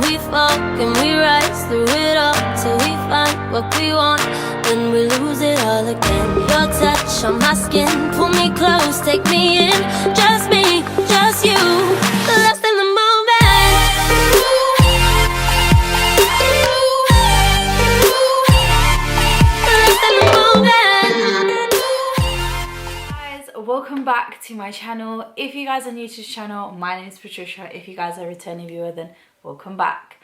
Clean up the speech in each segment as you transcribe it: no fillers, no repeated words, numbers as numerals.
we fall and we rise through it all till we find what we want. Then we lose it all again. Your touch on my skin, pull me close, take me in. Just me, just you, lost in the moment. Welcome back to my channel. If you guys are new to this channel, my name is Patricia. If you guys are a returning viewer, then welcome back.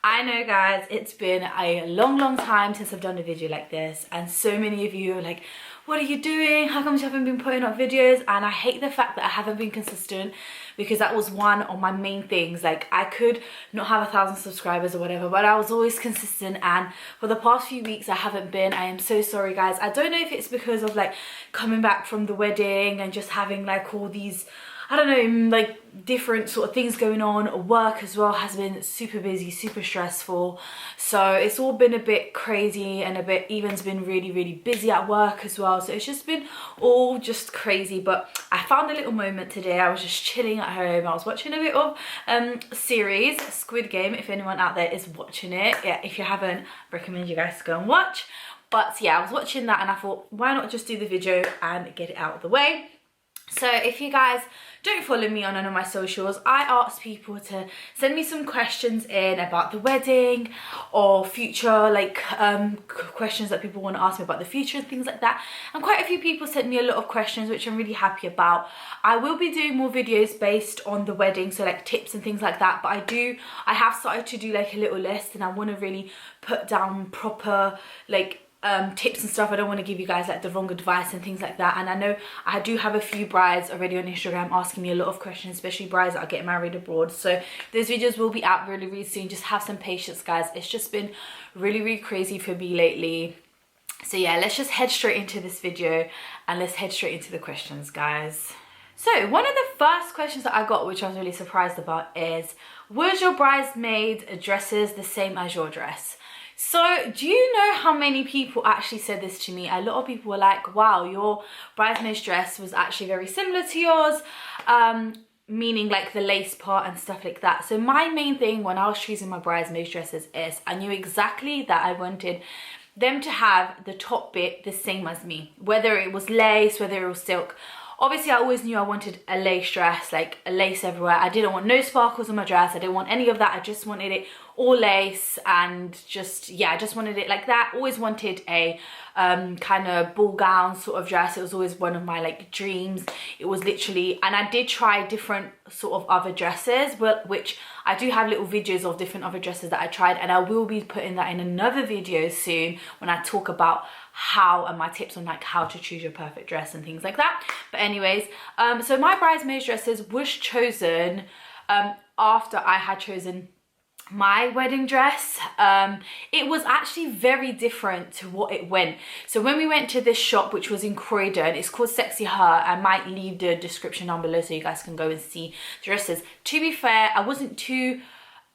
I know guys, it's been a long time since I've done a video like this, and so many of you are like, what are you doing? How come you haven't been putting up videos? And I hate the fact that I haven't been consistent, because that was one of my main things. Like, I could not have 1,000 subscribers or whatever, but I was always consistent, and for the past few weeks I haven't been. I am so sorry guys. I don't know if it's because of like coming back from the wedding and just having like all these, I don't know, like different sort of things going on. Work as well has been super busy, super stressful, so it's all been a bit crazy, and Even's been really busy at work as well, so it's just been all just crazy. But I found a little moment today. I was just chilling at home. I was watching a bit of series Squid Game. If anyone out there is watching it, yeah, if you haven't, I recommend you guys to go and watch. But yeah, I was watching that and I thought, why not just do the video and get it out of the way. So if you guys don't follow me on any of my socials, I asked people to send me some questions in about the wedding or future, like questions that people want to ask me about the future and things like that. And quite a few people sent me a lot of questions, which I'm really happy about. I will be doing more videos based on the wedding, so like tips and things like that. But I have started to do like a little list, and I want to really put down proper like tips and stuff. I don't want to give you guys like the wrong advice and things like that. And I know I do have a few brides already on Instagram asking me a lot of questions, especially brides that are getting married abroad. So those videos will be out really soon. Just have some patience guys. It's just been really crazy for me lately. So yeah, let's just head straight into this video and let's head straight into the questions guys. So one of the first questions that I got, which I was really surprised about, is, was your bridesmaid dresses the same as your dress? So do you know how many people actually said this to me? A lot of people were like, wow, your bridesmaid's dress was actually very similar to yours, meaning like the lace part and stuff like that. So my main thing when I was choosing my bridesmaid's dresses is I knew exactly that I wanted them to have the top bit the same as me, whether it was lace, whether it was silk. Obviously, I always knew I wanted a lace dress, like a lace everywhere. I didn't want no sparkles on my dress. I didn't want any of that. I just wanted it all lace, and just, yeah, I just wanted it like that. Always wanted a kind of ball gown sort of dress. It was always one of my like dreams. It was literally, and I did try different sort of other dresses, but which I do have little videos of different other dresses that I tried, and I will be putting that in another video soon when I talk about how and my tips on like how to choose your perfect dress and things like that. But anyways, so my bridesmaid dresses was chosen after I had chosen my wedding dress. It was actually very different to what it went. So when we went to this shop, which was in Croydon, it's called Sexy Her. I might leave the description down below so you guys can go and see the dresses. To be fair, I wasn't too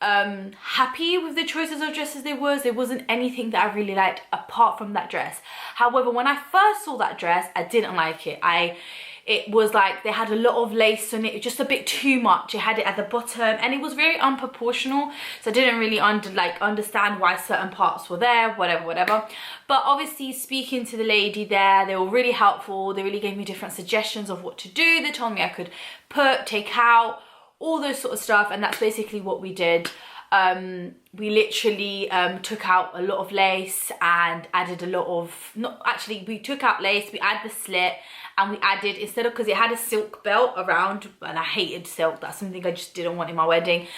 happy with the choices of dresses there wasn't anything that I really liked apart from that dress. However, when I first saw that dress, I didn't like it. It was like they had a lot of lace on it, just a bit too much. It had it at the bottom and it was very unproportional, so I didn't really understand why certain parts were there, whatever. But obviously, speaking to the lady there, they were really helpful. They really gave me different suggestions of what to do. They told me I could take out, all those sort of stuff, and that's basically what we did. We literally took out a lot of lace and added a lot of, we took out lace, we added the slit, and we added, instead of, because it had a silk belt around, and I hated silk, that's something I just didn't want in my wedding,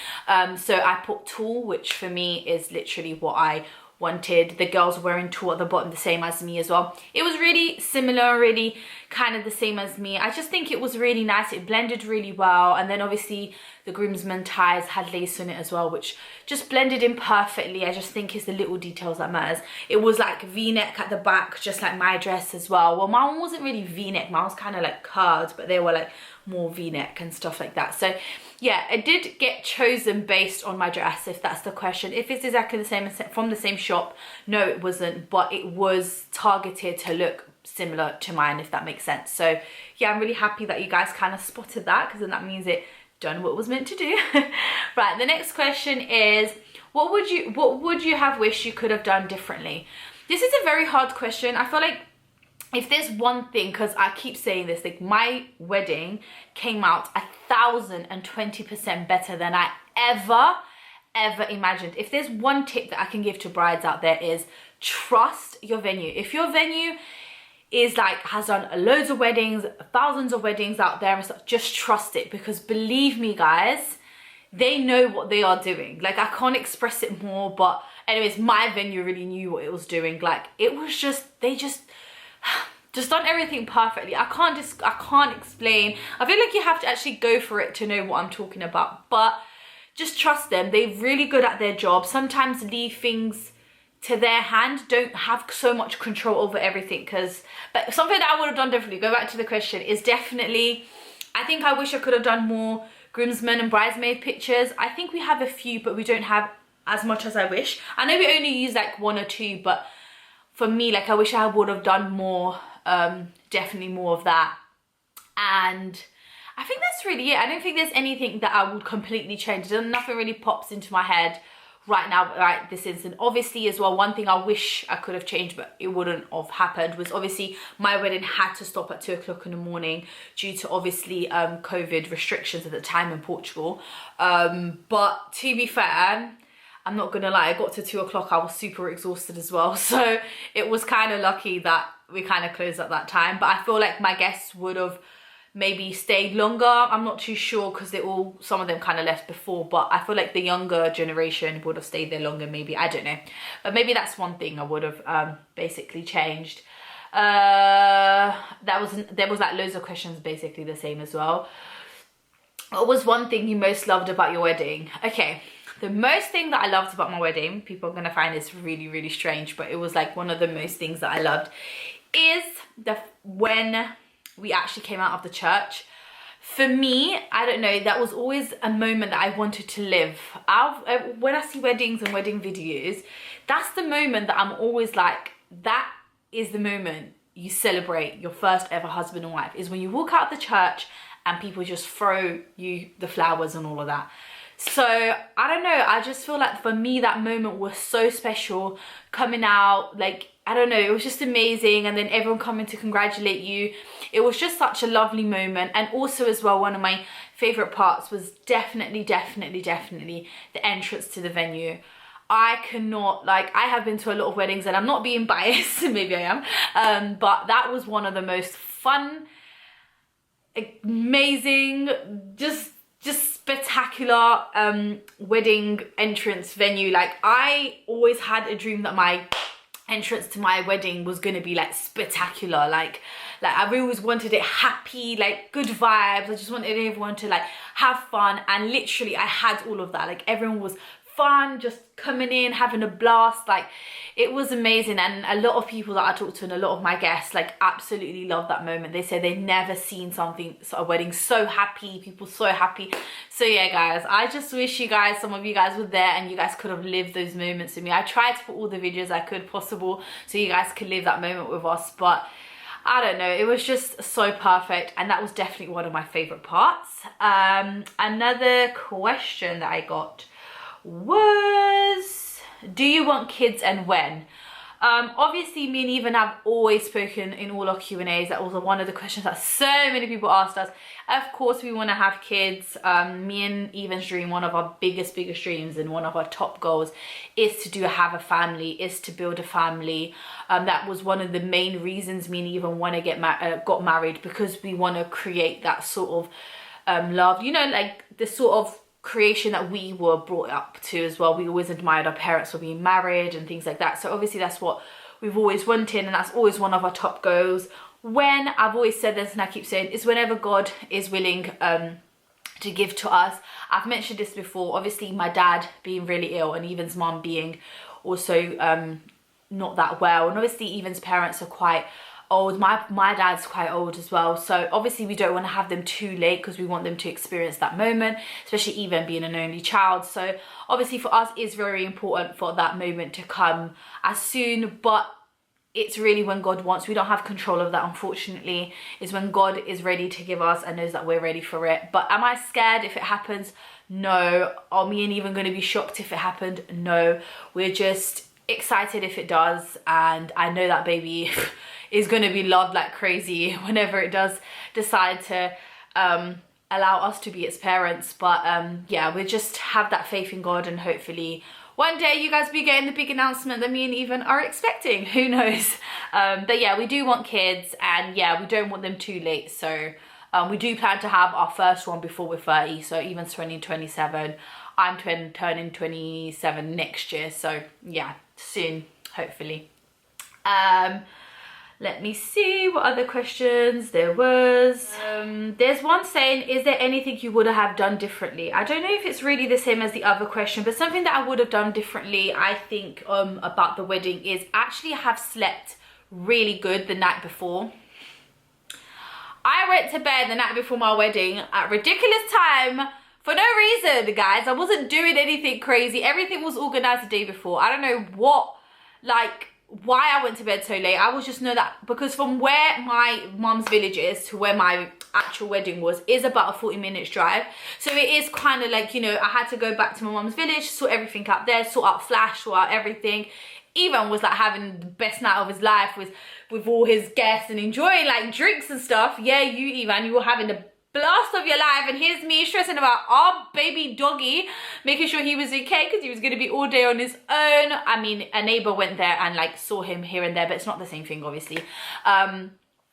so I put tulle, which for me is literally what I wanted. The girls were wearing tulle at the bottom, the same as me as well. It was really similar, really kind of the same as me. I just think it was really nice. It blended really well. And then obviously the groomsmen ties had lace on it as well, which just blended in perfectly. I just think it's the little details that matters. It was like V-neck at the back, just like my dress as well. Well, mine wasn't really V-neck. Mine was kind of like curved, but they were like more V-neck and stuff like that. So yeah, it did get chosen based on my dress, if that's the question. If it's exactly the same from the same shop, no it wasn't, but it was targeted to look similar to mine, if that makes sense. So yeah, I'm really happy that you guys kind of spotted that, because then that means it done what it was meant to do. Right, the next question is, What would you have wished you could have done differently? This is a very hard question. I feel like if there's one thing, because I keep saying this, like my wedding came out 1,020% better than I ever imagined. If there's one tip that I can give to brides out there, is trust your venue. If your venue is like, has done loads of weddings, thousands of weddings out there and stuff, just trust it, because believe me guys, they know what they are doing. Like, I can't express it more, but anyways, my venue really knew what it was doing. Like, it was just, they just done everything perfectly. I can't explain. I feel like you have to actually go for it to know what I'm talking about, but just trust them. They're really good at their job. Sometimes leave things to their hand. Don't have so much control over everything. But something that I would have done differently, go back to the question, is definitely, I think I wish I could have done more groomsmen and bridesmaid pictures. I think we have a few, but we don't have as much as I wish. I know we only use like 1 or 2, but for me, like, I wish I would have done more, definitely more of that. And I think that's really it. I don't think there's anything that I would completely change. Nothing really pops into my head right now, right this instant. Obviously as well, one thing I wish I could have changed, but it wouldn't have happened, was obviously my wedding had to stop at 2 o'clock in the morning due to obviously COVID restrictions at the time in Portugal. But to be fair, I'm not gonna lie, I got to 2 o'clock, I was super exhausted as well. So it was kind of lucky that we kind of closed at that time. But I feel like my guests would have maybe stayed longer. I'm not too sure, because some of them kind of left before, but I feel like the younger generation would have stayed there longer, maybe, I don't know. But maybe that's one thing I would have basically changed. There was like loads of questions basically the same as well. What was one thing you most loved about your wedding? Okay, the most thing that I loved about my wedding, people are gonna find this really, really strange, but it was like one of the most things that I loved, is when we actually came out of the church. For me, I don't know, that was always a moment that I wanted to live. When I see weddings and wedding videos, that's the moment that I'm always like, that is the moment you celebrate your first ever husband and wife, is when you walk out of the church and people just throw you the flowers and all of that. So I don't know, I just feel like for me that moment was so special, coming out, like, I don't know, it was just amazing. And then everyone coming to congratulate you. It was just such a lovely moment. And also as well, one of my favorite parts was definitely the entrance to the venue. I cannot, like, I have been to a lot of weddings and I'm not being biased, maybe I am, but that was one of the most fun, amazing, just spectacular wedding entrance venue. Like, I always had a dream that my entrance to my wedding was gonna be like spectacular, like I always wanted it happy, like good vibes. I just wanted everyone to like have fun, and literally I had all of that. Like, everyone was fun, just coming in, having a blast. Like, it was amazing. And a lot of people that I talked to and a lot of my guests like absolutely loved that moment. They said they'd never seen a wedding so happy, people so happy. So yeah guys, I just wish you guys, some of you guys were there and you guys could have lived those moments with me. I tried to put all the videos I could possible so you guys could live that moment with us, but I don't know, it was just so perfect, and that was definitely one of my favorite parts. Another question that I got was, do you want kids and when? Obviously me and Even have always spoken in all our Q&As. That was one of the questions that so many people asked us. Of course we want to have kids. Me and Even's dream, one of our biggest dreams and one of our top goals, is to have a family, is to build a family. That was one of the main reasons me and Even want to got married, because we want to create that sort of love, you know, like the sort of creation that we were brought up to as well. We always admired our parents for being married and things like that. So obviously that's what we've always wanted, and that's always one of our top goals. When, I've always said this and I keep saying, is whenever God is willing to give to us. I've mentioned this before, obviously my dad being really ill and Even's mum being also not that well, and obviously Even's parents are quite old. My dad's quite old as well, so obviously we don't want to have them too late, because we want them to experience that moment, especially Even being an only child. So obviously for us it's very important for that moment to come as soon, but it's really when God wants. We don't have control of that, unfortunately. It's when God is ready to give us and knows that we're ready for it. But am I scared if it happens? No. Are me and even going to be shocked if it happened? No. We're just excited if it does, and I know that baby is going to be loved like crazy whenever it does decide to allow us to be its parents. But yeah, we just have that faith in God, and hopefully one day you guys will be getting the big announcement that me and Ethan are expecting. Who knows? But yeah, we do want kids, and yeah, we don't want them too late. So we do plan to have our first one before we're 30. So Ethan's 27. I'm turning 27 next year. So yeah, soon, hopefully. Let me see what other questions there was. There's one saying, is there anything you would have done differently? I don't know if it's really the same as the other question, but something that I would have done differently, I think, about the wedding is actually have slept really good the night before. I went to bed the night before my wedding at ridiculous time for no reason, guys. I wasn't doing anything crazy. Everything was organized the day before. I don't know why I went to bed so late. I was just know that because from where my mum's village is to where my actual wedding was is about a 40-minute drive. So it is kind of like, you know, I had to go back to my mum's village, sort everything out there, sort out flash, sort out everything. Ethan was like having the best night of his life with all his guests and enjoying like drinks and stuff. Yeah, Ethan, you were having the blast of your life, and here's me stressing about our baby doggy, making sure he was okay because he was going to be all day on his own. I mean, a neighbor went there and like saw him here and there, but it's not the same thing, obviously.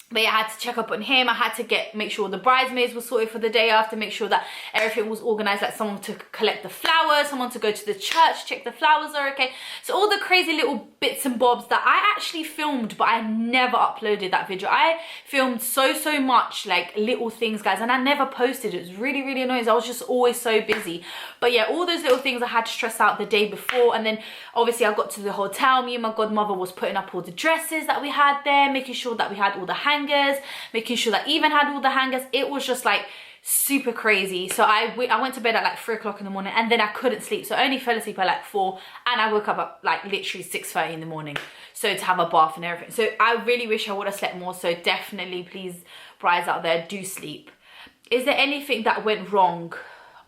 But yeah, I had to check up on him. I had to make sure the bridesmaids were sorted for the day after, make sure that everything was organized, like someone to collect the flowers, someone to go to the church, check the flowers are okay. So all the crazy little bits and bobs that I actually filmed, but I never uploaded that video. I filmed so much like little things, guys, and I never posted. It was really, really annoying. I was just always so busy. But yeah, all those little things I had to stress out the day before. And then obviously I got to the hotel. Me and my godmother was putting up all the dresses that we had there, making sure that we had all the hangers, making sure that Ethan had all the hangers. It was just like super crazy. So I went to bed at like 3 o'clock in the morning, and then I couldn't sleep. So I only fell asleep at like 4, and I woke up at like literally 6:30 in the morning. So to have a bath and everything. So I really wish I would have slept more. So definitely, please, brides out there, do sleep. Is there anything that went wrong?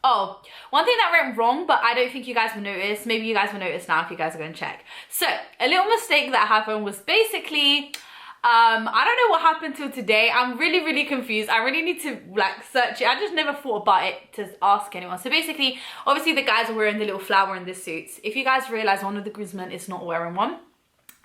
Oh, one thing that went wrong, but I don't think you guys will notice. Maybe you guys will notice now if you guys are going to check. So a little mistake that happened was basically, I don't know what happened till today. I'm really, really confused. I really need to like search it. I just never thought about it to ask anyone. So basically, obviously the guys are wearing the little flower in the suits. If you guys realize, one of the groomsmen is not wearing one.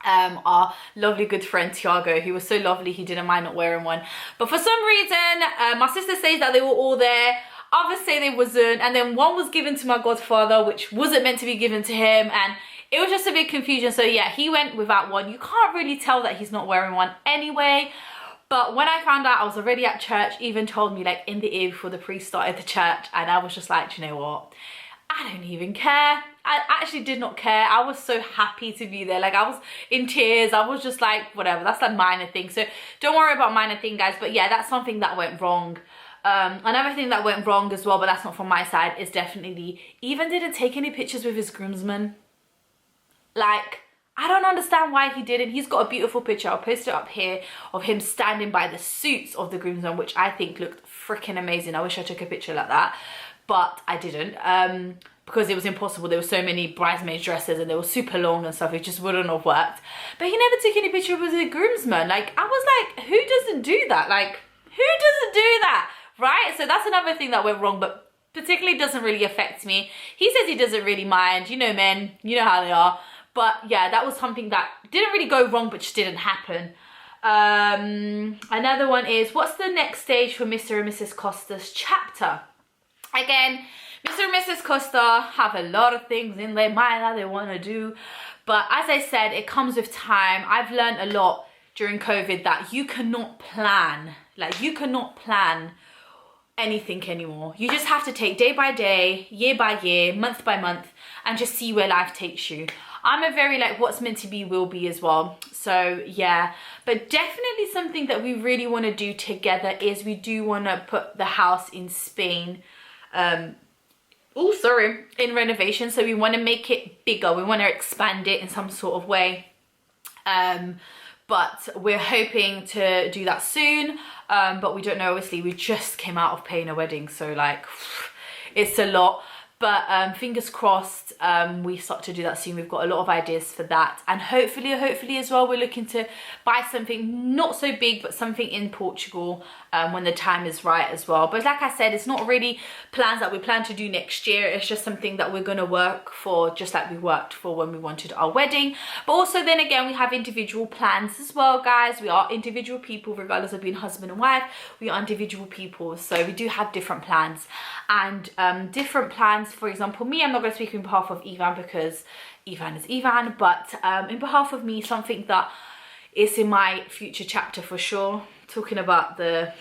Our lovely good friend Tiago, who was so lovely, he didn't mind not wearing one. But for some reason, my sister says that they were all there. Others say they wasn't. And then one was given to my godfather, which wasn't meant to be given to him. And it was just a big confusion. So yeah, he went without one. You can't really tell that he's not wearing one anyway. But when I found out, I was already at church. Even told me like in the ear before the priest started the church. And I was just like, you know what? I don't even care. I actually did not care. I was so happy to be there. Like I was in tears. I was just like, whatever. That's a minor thing. So don't worry about minor thing, guys. But yeah, that's something that went wrong. Another thing that went wrong as well, but that's not from my side, is definitely Ethan didn't take any pictures with his groomsmen. Like, I don't understand why he didn't. He's got a beautiful picture. I'll post it up here of him standing by the suits of the groomsmen, which I think looked freaking amazing. I wish I took a picture like that, but I didn't, because it was impossible. There were so many bridesmaid dresses and they were super long and stuff. It just wouldn't have worked. But he never took any picture with the groomsmen. Like, I was like, who doesn't do that? Like, who doesn't do that? Right? So that's another thing that went wrong, but particularly doesn't really affect me. He says he doesn't really mind. You know, men, you know how they are. But yeah, that was something that didn't really go wrong, but just didn't happen. Another one is, what's the next stage for Mr and Mrs Costa's chapter? Again, Mr and Mrs Costa have a lot of things in their mind that they want to do. But as I said, it comes with time. I've learned a lot during COVID that you cannot plan. Like, you cannot plan anything anymore. You just have to take day by day, year by year, month by month, and just see where life takes you. I'm a very like, what's meant to be will be as well. So yeah, but definitely something that we really want to do together is we do want to put the house in Spain in renovation. So we want to make it bigger. We want to expand it in some sort of way. But we're hoping to do that soon. But we don't know, obviously we just came out of paying a wedding, so like it's a lot. But fingers crossed, we start to do that soon. We've got a lot of ideas for that, and hopefully as well, we're looking to buy something not so big, but something in Portugal when the time is right as well. But like I said, it's not really plans that we plan to do next year. It's just something that we're going to work for, just like we worked for when we wanted our wedding. But also then again, we have individual plans as well, guys. We are individual people, regardless of being husband and wife. We are individual people, so we do have different plans. And different plans, for example, me, I'm not going to speak in behalf of Ivan because Ivan is Ivan, but in behalf of me, something that is in my future chapter for sure. Talking about the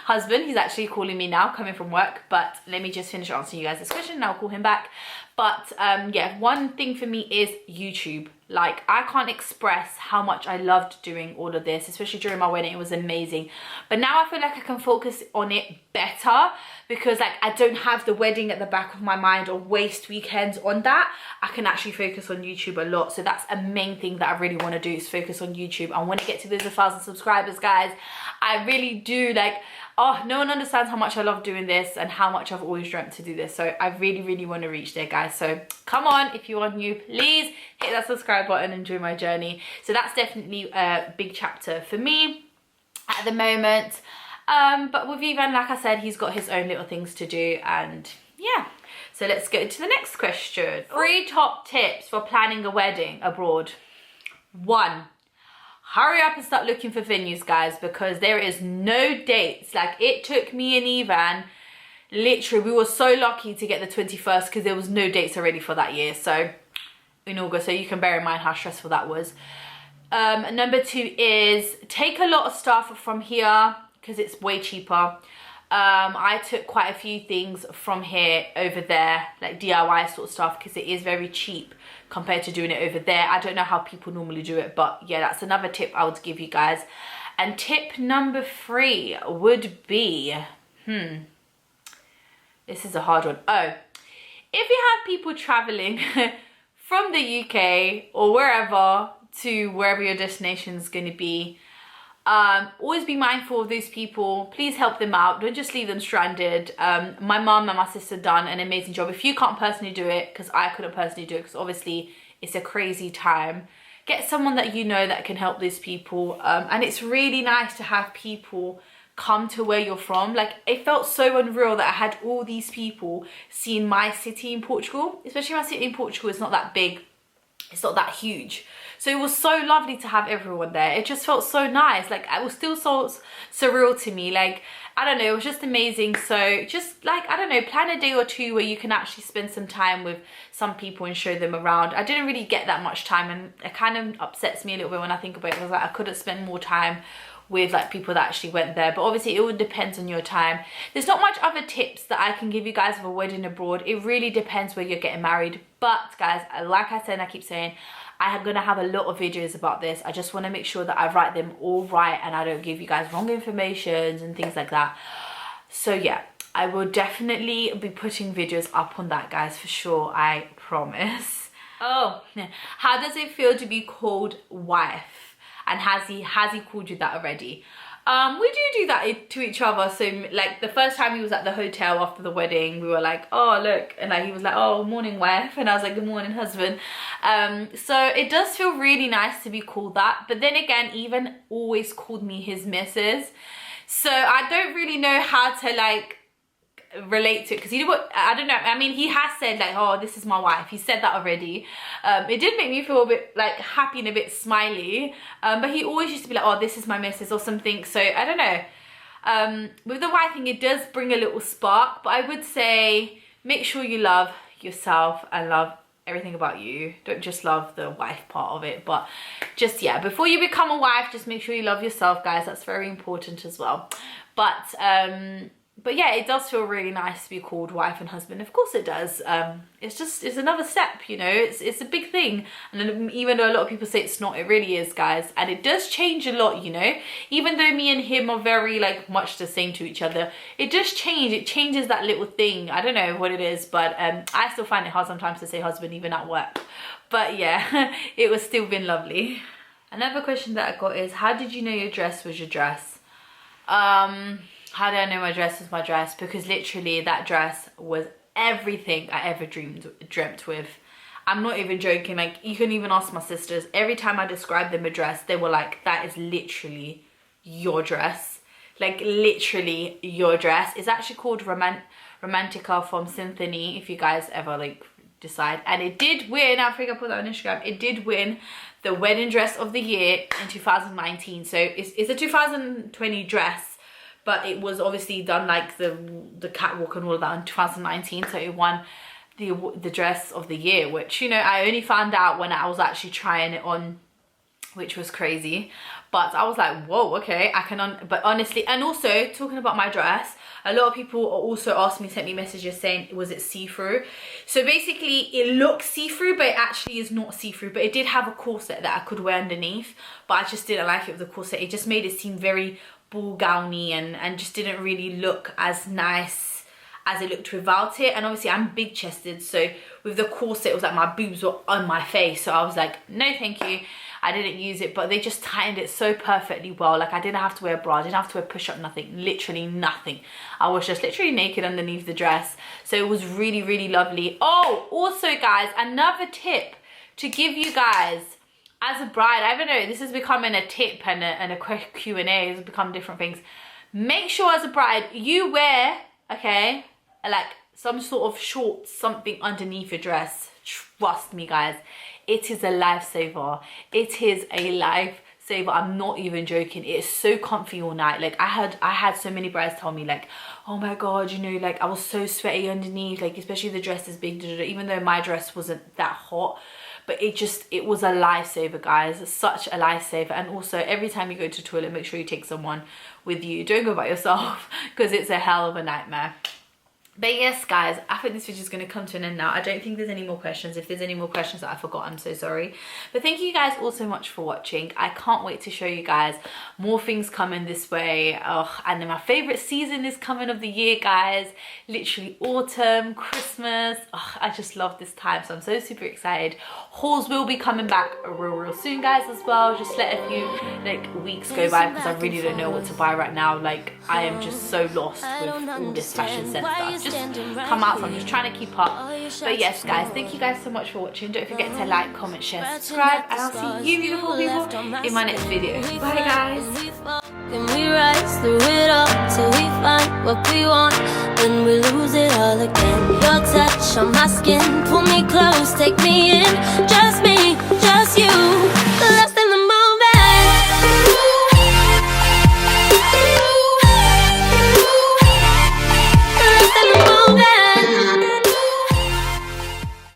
husband, he's actually calling me now coming from work, but let me just finish answering you guys this question and I'll call him back. But yeah, one thing for me is YouTube. Like, I can't express how much I loved doing all of this, especially during my wedding. It was amazing. But now I feel like I can focus on it better because like I don't have the wedding at the back of my mind or waste weekends on that. I can actually focus on YouTube a lot. So that's a main thing that I really want to do, is focus on YouTube. I want to get to those 1,000 subscribers, guys. I really do. Like, oh, no one understands how much I love doing this and how much I've always dreamt to do this. So I really want to reach there, guys. So come on, if you are new, please hit that subscribe button and join my journey. So that's definitely a big chapter for me at the moment. But with Ivan, like I said, he's got his own little things to do, and yeah. So let's go to the next question. 3 top tips for planning a wedding abroad. 1, hurry up and start looking for venues, guys, because there is no dates. Like, it took me and Ivan, literally, we were so lucky to get the 21st because there was no dates already for that year. So in August, so you can bear in mind how stressful that was. Number 2 is take a lot of stuff from here because it's way cheaper. I took quite a few things from here over there, like DIY sort of stuff, because it is very cheap compared to doing it over there. I don't know how people normally do it, but yeah, that's another tip I would give you guys. And tip number 3 would be, this is a hard one. Oh, if you have people traveling from the UK or wherever to wherever your destination is going to be, always be mindful of those people. Please help them out. Don't just leave them stranded. My mum and my sister done an amazing job. If you can't personally do it, because I couldn't personally do it, because obviously it's a crazy time, get someone that you know that can help these people. And it's really nice to have people come to where you're from. Like, it felt so unreal that I had all these people seeing my city in Portugal. Especially my city in Portugal is not that big, it's not that huge. So it was so lovely to have everyone there. It just felt so nice. Like, it was still so surreal to me. Like, I don't know, it was just amazing. So just like, I don't know, plan a day or 2 where you can actually spend some time with some people and show them around. I didn't really get that much time, and it kind of upsets me a little bit when I think about it. I was like, I could have spent more time with like people that actually went there. But obviously it all depends on your time. There's not much other tips that I can give you guys for a wedding abroad. It really depends where you're getting married. But guys, like I said and I keep saying, I am going to have a lot of videos about this. I just want to make sure that I write them all right and I don't give you guys wrong information and things like that. So yeah, I will definitely be putting videos up on that, guys, for sure. I promise. Oh, how does it feel to be called wife? And has he called you that already? We do that to each other. So like the first time he was at the hotel after the wedding, we were like, oh look, and like he was like, oh, morning wife, and I was like, good morning husband. So it does feel really nice to be called that. But then again, Ivan always called me his missus, so I don't really know how to like relate to it, because I don't know, I mean, he has said like, oh, this is my wife. He said that already. It did make me feel a bit like happy and a bit smiley, but he always used to be like, oh, this is my missus or something. So I don't know, with the wife thing, it does bring a little spark. But I would say make sure you love yourself and love everything about you. Don't just love the wife part of it, but just, yeah, before you become a wife, just make sure you love yourself, guys. That's very important as well. But yeah, it does feel really nice to be called wife and husband. Of course it does. It's another step, you know. It's a big thing. And even though a lot of people say it's not, it really is, guys. And it does change a lot, you know. Even though me and him are very like much the same to each other, it does change. It changes that little thing. I don't know what it is, but I still find it hard sometimes to say husband even at work. But yeah, it was still been lovely. Another question that I got is, how did you know your dress was your dress? How do I know my dress was my dress? Because literally that dress was everything I ever dreamt with. I'm not even joking. Like, you can even ask my sisters. Every time I described them a dress, they were like, that is literally your dress. Like, literally your dress. It's actually called Romantica from Symphony, if you guys ever like decide. And it did win, I think I put that on Instagram, it did win the wedding dress of the year in 2019. So it's a 2020 dress, but it was obviously done like the catwalk and all of that in 2019. So it won the dress of the year, which, you know, I only found out when I was actually trying it on, which was crazy. But I was like, whoa, okay, I can but honestly, and also talking about my dress, a lot of people also asked me, sent me messages saying, was it see-through? So basically it looks see-through, but it actually is not see-through. But it did have a corset that I could wear underneath, but I just didn't like it with the corset. It just made it seem very ball gowny and just didn't really look as nice as it looked without it. And obviously I'm big chested, so with the corset it was like my boobs were on my face, so I was like, no thank you, I didn't use it. But they just tightened it so perfectly well. Like, I didn't have to wear a bra, I didn't have to wear push-up, nothing, literally nothing. I was just literally naked underneath the dress, so it was really, really lovely. Oh, also guys, another tip to give you guys as a bride, I don't know, this is becoming a tip and a Q&A, it's become different things. Make sure as a bride you wear, okay, like some sort of shorts, something underneath your dress. Trust me guys, it is a lifesaver. It is a lifesaver. I'm not even joking. It is so comfy all night. Like, I had so many brides tell me like, oh my god, you know, like I was so sweaty underneath, like especially the dress is big, even though my dress wasn't that hot. But it was a lifesaver, guys. Such a lifesaver. And also, every time you go to the toilet, make sure you take someone with you. Don't go by yourself, because it's a hell of a nightmare. But yes guys, I think this video is going to come to an end now. I don't think there's any more questions. If there's any more questions that I forgot, I'm so sorry. But thank you guys all so much for watching. I can't wait to show you guys more things coming this way. Oh, and then my favorite season is coming of the year, guys. Literally autumn, Christmas. Oh, I just love this time, so I'm so super excited. Hauls will be coming back real soon, guys, as well. Just let a few like weeks go by, because I really don't know what to buy right now. Like, I am just so lost with all this fashion sense stuff. Come out, so I'm just trying to keep up. But yes guys, thank you guys so much for watching. Don't forget to like, comment, share, subscribe, and I'll see you beautiful people in my next video. Bye guys. Can we rise through it all till we find what we want? Then we lose it all again. Your touch on my skin, pull me close, take me in.